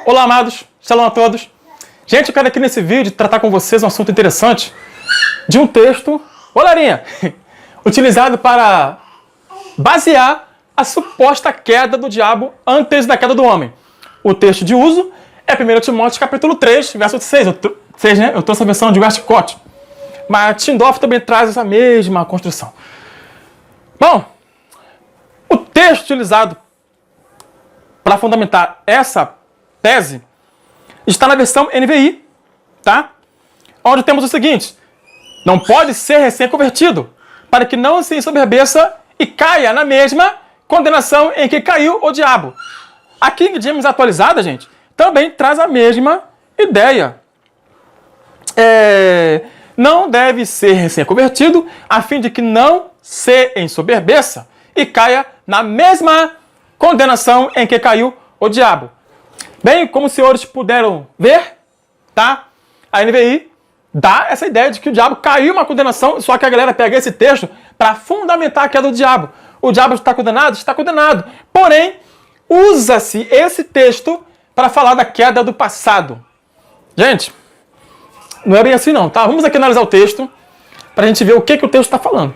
Olá, amados. Shalom a todos. Gente, eu quero aqui nesse vídeo tratar com vocês um assunto interessante de um texto, Larinha, utilizado para basear a suposta queda do diabo antes da queda do homem. O texto de uso é 1 Timóteo capítulo 3, verso 6. Eu trouxe a versão de Westcott, mas Tindorf também traz essa mesma construção. Bom, o texto utilizado para fundamentar essa tese está na versão NVI, tá? Onde temos o seguinte: não pode ser recém-convertido, para que não se ensoberbeça e caia na mesma condenação em que caiu o diabo. A King James atualizada, gente, também traz a mesma ideia. Não deve ser recém-convertido, a fim de que não se ensoberbeça e caia na mesma condenação em que caiu o diabo. Bem, como os senhores puderam ver, tá? A NVI dá essa ideia de que o diabo caiu uma condenação, só que a galera pega esse texto para fundamentar a queda do diabo. O diabo está condenado? Está condenado. Porém, usa-se esse texto para falar da queda do passado. Gente, não é bem assim não, tá? Vamos aqui analisar o texto para a gente ver o que o texto está falando,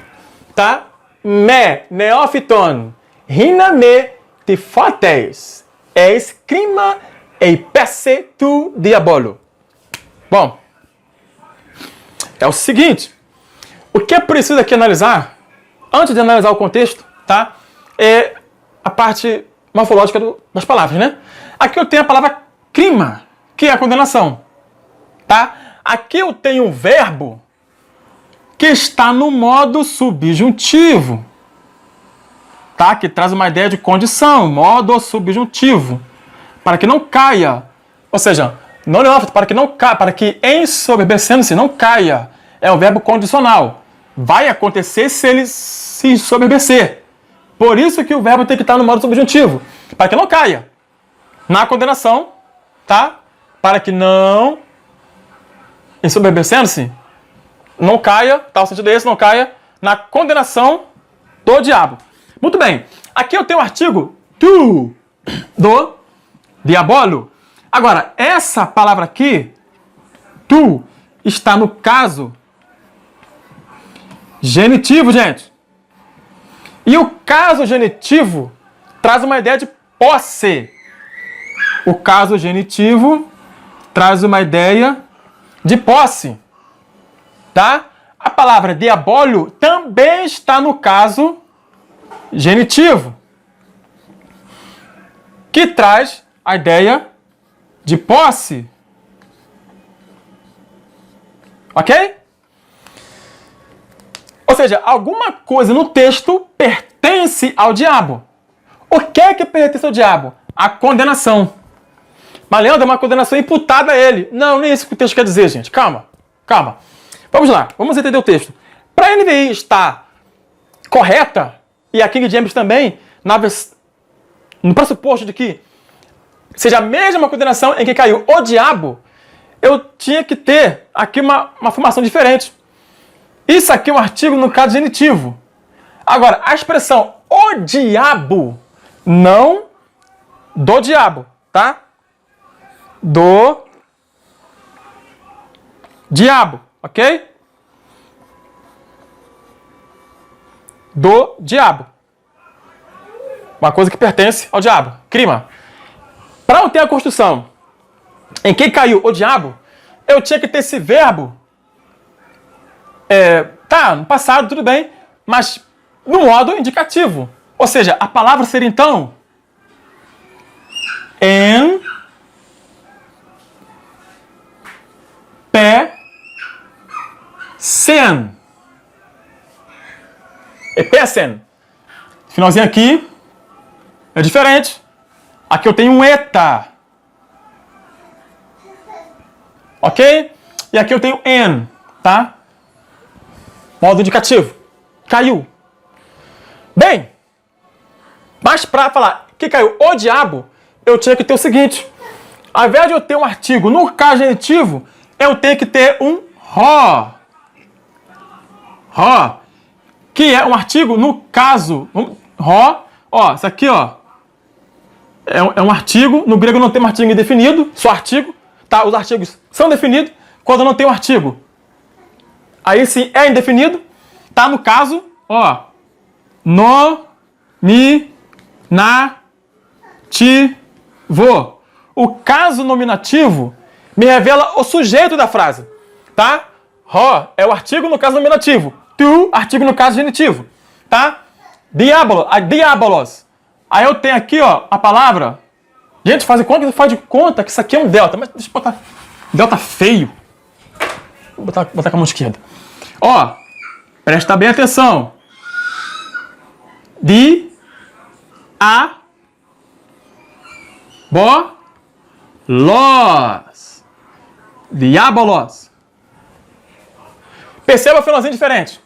tá? Me neophyton, rina me tifotes, eis crima e pesse tu diabolo. Bom, é o seguinte, o que é preciso aqui analisar, antes de analisar o contexto, tá? É a parte morfológica das palavras, né? Aqui eu tenho a palavra crima, que é a condenação, tá? Aqui eu tenho um verbo que está no modo subjuntivo, tá? Que traz uma ideia de condição, modo subjuntivo, para que não caia, ou seja, não para que não caia, para que ensoberbecendo-se não caia, é um verbo condicional. Vai acontecer se ele se ensoberbecer. Por isso que o verbo tem que estar no modo subjuntivo, para que não caia na condenação, tá? Para que não ensoberbecendo-se não caia, tá? O sentido desse, não caia na condenação do diabo. Muito bem. Aqui eu tenho o artigo tu do diabolo. Agora, essa palavra aqui, tu, está no caso genitivo, gente. E o caso genitivo traz uma ideia de posse. O caso genitivo traz uma ideia de posse, tá? A palavra diabolo também está no caso genitivo, que traz a ideia de posse. Ok? Ou seja, alguma coisa no texto pertence ao diabo. O que é que pertence ao diabo? A condenação. Mas, Leandro, é uma condenação imputada a ele. Não, nem isso que o texto quer dizer, gente. Calma, calma. Vamos lá, vamos entender o texto. Para a NVI estar correta, e a King James também, no pressuposto de que seja a mesma condenação em que caiu o diabo, eu tinha que ter aqui uma formação diferente. Isso aqui é um artigo no caso genitivo. Agora, a expressão o diabo, não do diabo, tá? Do diabo, ok? Do diabo. Uma coisa que pertence ao diabo. Crima. Para eu ter a construção em que caiu o diabo, eu tinha que ter esse verbo. Tá, no passado, tudo bem, mas no modo indicativo. Ou seja, a palavra seria então em pé sen. Epesen. Finalzinho aqui é diferente. Aqui eu tenho um eta. Ok? E aqui eu tenho en, tá? Modo indicativo. Caiu. Bem, mas para falar que caiu o diabo, eu tinha que ter o seguinte. Ao invés de eu ter um artigo no caso genitivo, eu tenho que ter um ro. Ro. Que é um artigo no caso. Ro. Ó, isso aqui, ó. é um artigo. No grego não tem um artigo indefinido, só artigo. Tá? Os artigos são definidos quando não tem um artigo. Aí sim é indefinido. Tá? No caso, ó. Nominativo. O caso nominativo me revela o sujeito da frase. Tá? Ro é o artigo no caso nominativo. Tu, artigo no caso genitivo. Tá? Diabolos. Aí eu tenho aqui, ó, a palavra. Gente, faz de conta que isso aqui é um delta. Mas deixa eu botar. Delta feio. Vou botar com a mão esquerda. Ó, presta bem atenção. Diabolos. Perceba o finalzinho diferente.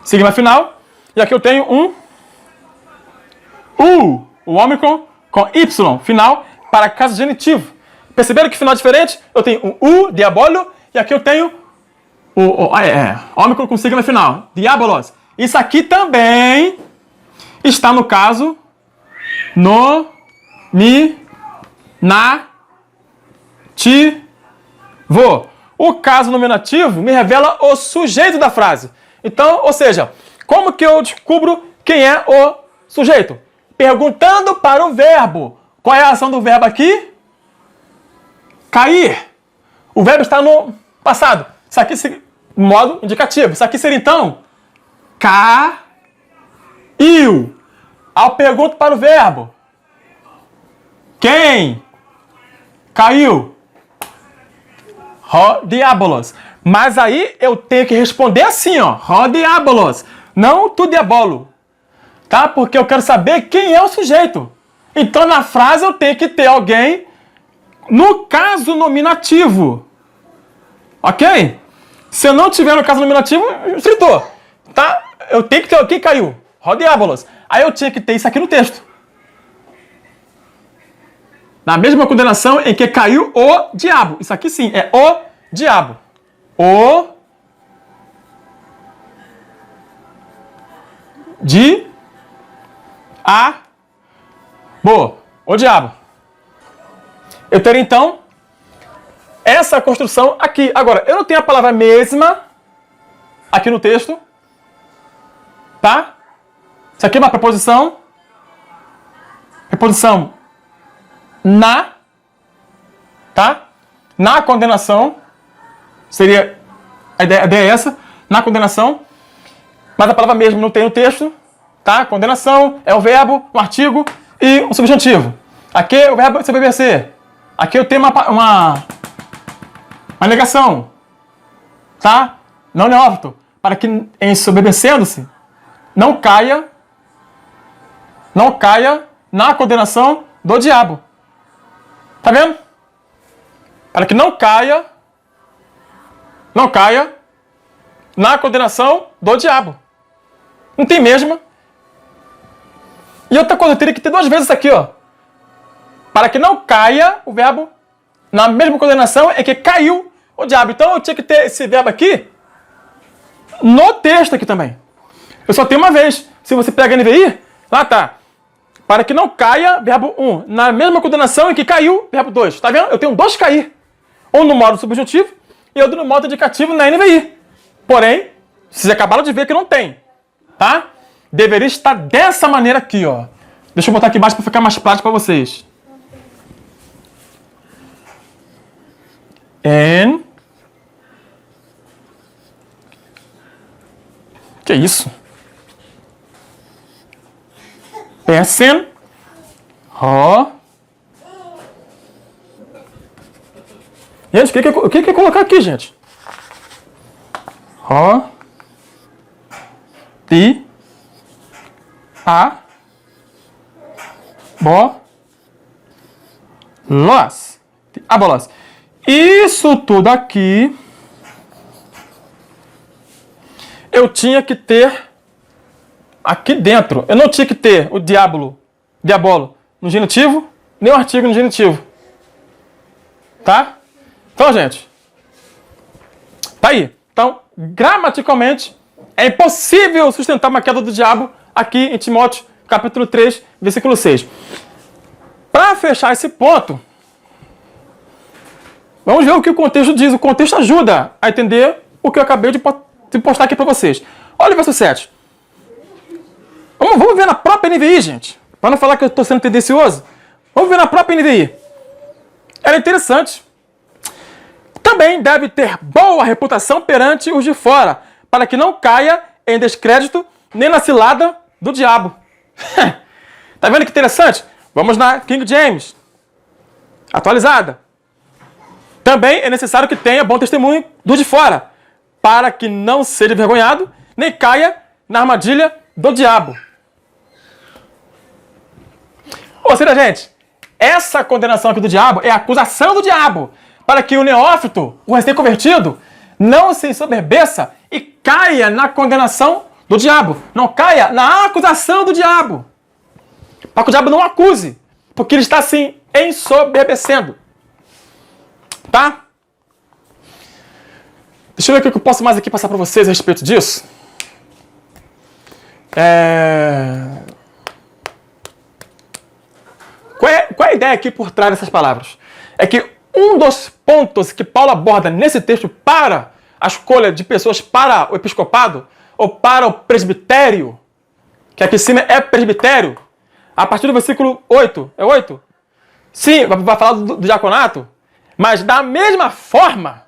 Sigma final. E aqui eu tenho um U, o ômicron com Y final para caso genitivo. Perceberam que final é diferente? Eu tenho um U, diabolo, e aqui eu tenho o ômicron com sigma final, diabolos. Isso aqui também está no caso nominativo. O caso nominativo me revela o sujeito da frase. Então, ou seja, como que eu descubro quem é o sujeito? Perguntando para o verbo. Qual é a ação do verbo aqui? Cair. O verbo está no passado. Isso aqui seria modo indicativo. Isso aqui seria então caiu. Ao pergunto para o verbo. Quem caiu? Diabolos. Mas aí eu tenho que responder assim, ó. Diabolos. Não tu diabolo. Tá? Porque eu quero saber quem é o sujeito. Então na frase eu tenho que ter alguém no caso nominativo. Ok? Se eu não tiver no caso nominativo, fritou. Tá? Eu tenho que ter quem caiu. Diabolos. Aí eu tinha que ter isso aqui no texto. Na mesma condenação em que caiu o diabo. Isso aqui sim, é o diabo. O diabo. Eu teria então essa construção aqui. Agora, eu não tenho a palavra mesma aqui no texto. Tá? Isso aqui é uma preposição. Preposição na. Tá? Na condenação. Seria. A ideia é essa. Na condenação. Mas a palavra mesmo não tem no texto. Tá? Condenação é o verbo, um artigo e um substantivo. Aqui o verbo é CBBC. Aqui eu tenho uma negação. Tá? Não neófito. Para que em sobrevivendo-se não caia na condenação do diabo. Tá vendo? Para que não caia na condenação do diabo. Não tem mesma. E outra coisa, eu teria que ter duas vezes isso aqui, ó. Para que não caia o verbo na mesma condenação em que caiu o diabo. Então eu tinha que ter esse verbo aqui no texto aqui também. Eu só tenho uma vez. Se você pega a NVI, lá tá. Para que não caia, verbo 1, na mesma condenação em que caiu, verbo 2. Tá vendo? Eu tenho dois cair. Um no modo subjuntivo e outro no modo indicativo na NVI. Porém, vocês acabaram de ver que não tem. Tá? Deveria estar dessa maneira aqui, ó. Deixa eu botar aqui embaixo para ficar mais prático para vocês. Que isso? Person. Gente, o que é colocar aqui, gente? Diabolos. Isso tudo aqui eu tinha que ter aqui dentro. Eu não tinha que ter o diabolo no genitivo, nem o artigo no genitivo. Tá? Então, gente, tá aí. Então, gramaticalmente, é impossível sustentar uma queda do diabo aqui em Timóteo capítulo 3, versículo 6. Para fechar esse ponto, vamos ver o que o contexto diz. O contexto ajuda a entender o que eu acabei de postar aqui para vocês. Olha o verso 7. Vamos ver na própria NVI, gente. Para não falar que eu estou sendo tendencioso. Vamos ver na própria NVI. Ela é interessante. Também deve ter boa reputação perante os de fora, para que não caia em descrédito nem na cilada do diabo. Tá vendo que interessante? Vamos na King James. Atualizada. Também é necessário que tenha bom testemunho do de fora, para que não seja envergonhado, nem caia na armadilha do diabo. Ou seja, gente, essa condenação aqui do diabo é a acusação do diabo, para que o neófito, o recém-convertido, não se ensoberbeça e caia na condenação do diabo. Não caia na acusação do diabo. Para que o diabo não acuse, porque ele está assim ensoberbecendo. Tá? Deixa eu ver o que eu posso mais aqui passar para vocês a respeito disso. Qual é a ideia aqui por trás dessas palavras? É que um dos pontos que Paulo aborda nesse texto para a escolha de pessoas para o episcopado ou para o presbitério, que aqui em cima é presbitério, a partir do versículo 8, é 8? Sim, vai falar do diaconato, mas da mesma forma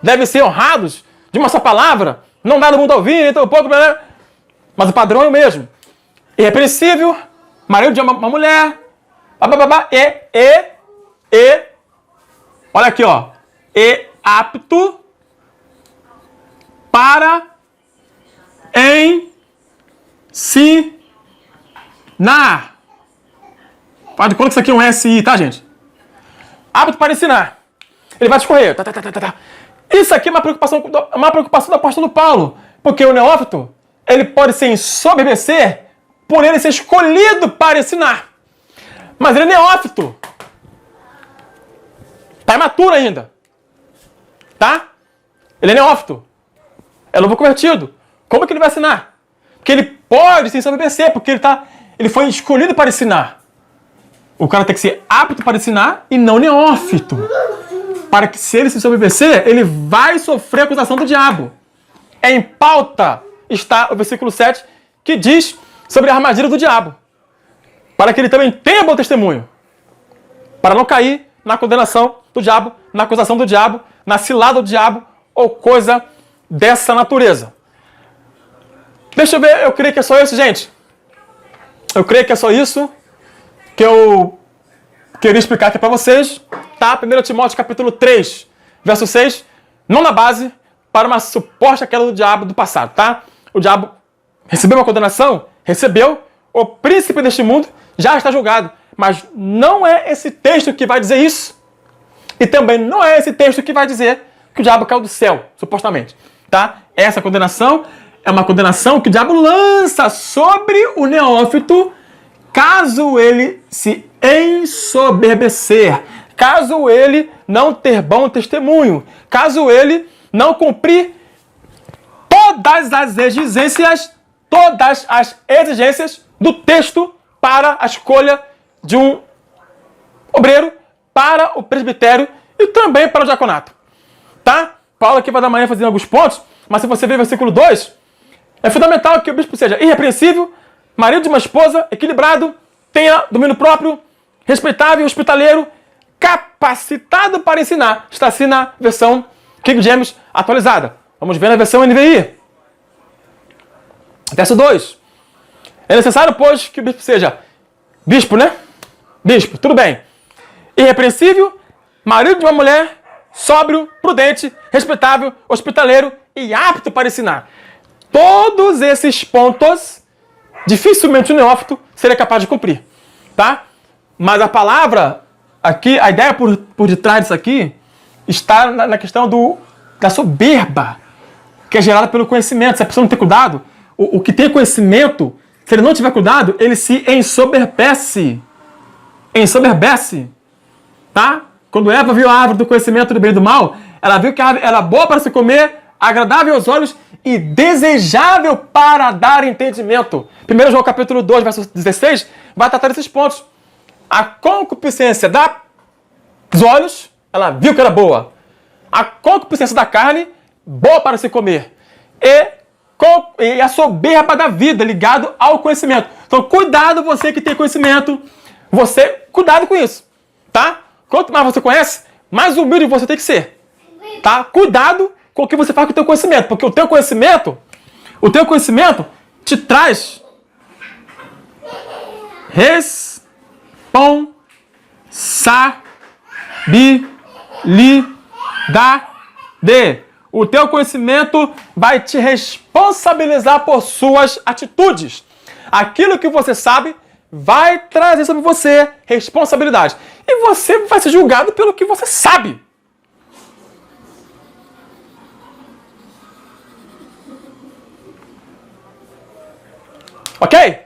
devem ser honrados de uma só palavra, não dá no mundo ouvir, nem tão pouco, mas o padrão é o mesmo. Irrepreensível, marido de uma mulher, olha aqui, ó, e apto para ensinar. Faz de conta que isso aqui é um SI, tá, gente? Apto para ensinar. Ele vai discorrer. Isso aqui é uma preocupação do apóstolo Paulo, porque o neófito, ele pode se ensoberbecer por ele ser escolhido para ensinar. Mas ele é neófito. Está imaturo ainda. Tá? Ele é neófito. É novo convertido. Como que ele vai ensinar? Porque ele pode se ensoberbecer, porque ele foi escolhido para ensinar. O cara tem que ser apto para ensinar e não neófito. Para que, se ele se ensoberbecer, ele vai sofrer a acusação do diabo. Em pauta está o versículo 7, que diz sobre a armadilha do diabo. Para que ele também tenha bom testemunho. Para não cair na condenação do diabo, na acusação do diabo, na cilada do diabo ou coisa dessa natureza. Deixa eu ver, eu creio que é só isso, gente. Eu creio que é só isso que eu queria explicar aqui para vocês. Tá? 1 Timóteo capítulo 3, verso 6, não na base para uma suposta queda do diabo do passado, tá? O diabo recebeu uma condenação? Recebeu. O príncipe deste mundo já está julgado. Mas não é esse texto que vai dizer isso. E também não é esse texto que vai dizer que o diabo caiu do céu, supostamente. Tá? Essa condenação é uma condenação que o diabo lança sobre o neófito caso ele se ensoberbecer, caso ele não ter bom testemunho, caso ele não cumprir todas as exigências do texto para a escolha de um obreiro, para o presbitério e também para o diaconato. Tá? Paulo aqui vai dar uma ênfase em alguns pontos, mas se você ver o versículo 2, é fundamental que o bispo seja irrepreensível, marido de uma esposa, equilibrado, tenha domínio próprio, respeitável, hospitaleiro, capacitado para ensinar. Está assim na versão King James atualizada. Vamos ver na versão NVI. Verso 2. É necessário, pois, que o bispo seja bispo, né? Bispo, tudo bem. Irrepreensível, marido de uma mulher, sóbrio, prudente, respeitável, hospitaleiro e apto para ensinar. Todos esses pontos, dificilmente o neófito seria capaz de cumprir, tá? Mas a palavra aqui, a ideia por detrás disso aqui, está na questão da soberba, que é gerada pelo conhecimento. Se a pessoa não tem cuidado, o que tem conhecimento, se ele não tiver cuidado, ele se ensoberbece. Ensoberbece, tá? Quando Eva viu a árvore do conhecimento do bem e do mal, ela viu que a árvore era boa para se comer, agradável aos olhos e desejável para dar entendimento. 1 João capítulo 2, verso 16, vai tratar desses pontos. A concupiscência dos olhos, ela viu que era boa. A concupiscência da carne, boa para se comer. E a soberba da vida, ligado ao conhecimento. Então, cuidado você que tem conhecimento. Cuidado com isso, tá? Quanto mais você conhece, mais humilde você tem que ser. Tá? Cuidado com o que você faz com o teu conhecimento, porque o teu conhecimento te traz responsabilidade. O teu conhecimento vai te responsabilizar por suas atitudes. Aquilo que você sabe vai trazer sobre você responsabilidade. E você vai ser julgado pelo que você sabe. Ok?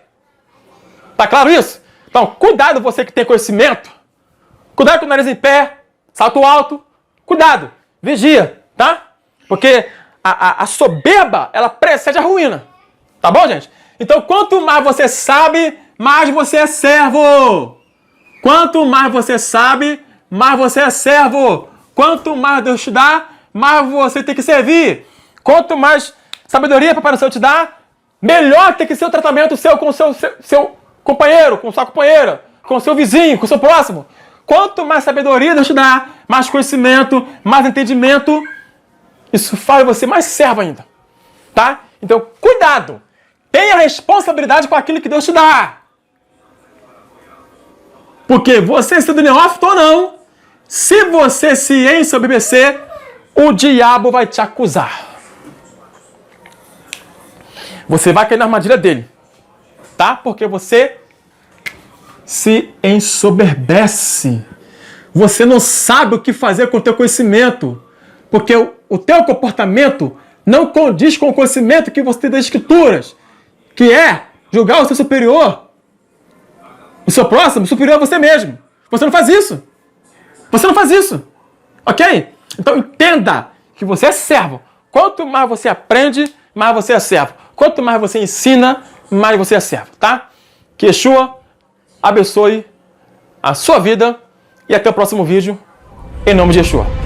Tá claro isso? Então, cuidado você que tem conhecimento. Cuidado com o nariz em pé, salto alto. Cuidado, vigia, tá? Porque a soberba, ela precede a ruína. Tá bom, gente? Então, quanto mais você sabe, mais você é servo. Quanto mais você sabe, mais você é servo. Quanto mais Deus te dá, mais você tem que servir. Quanto mais sabedoria Papai do Céu te dá, melhor tem que ser o tratamento seu com o seu companheiro, com sua companheira, com o seu vizinho, com o seu próximo. Quanto mais sabedoria Deus te dá, mais conhecimento, mais entendimento, isso faz você mais servo ainda. Tá? Então, cuidado. Tenha responsabilidade com aquilo que Deus te dá. Porque você, sendo neófito ou não, se você se ensoberbecer, o diabo vai te acusar. Você vai cair na armadilha dele. Tá? Porque você se ensoberbece. Você não sabe o que fazer com o teu conhecimento. Porque o teu comportamento não condiz com o conhecimento que você tem das Escrituras. Que é julgar o seu superior. O seu próximo superior a você mesmo. Você não faz isso. Você não faz isso. Ok? Então entenda que você é servo. Quanto mais você aprende, mais você é servo. Quanto mais você ensina, mais você é servo, tá? Que Yeshua abençoe a sua vida e até o próximo vídeo, em nome de Yeshua.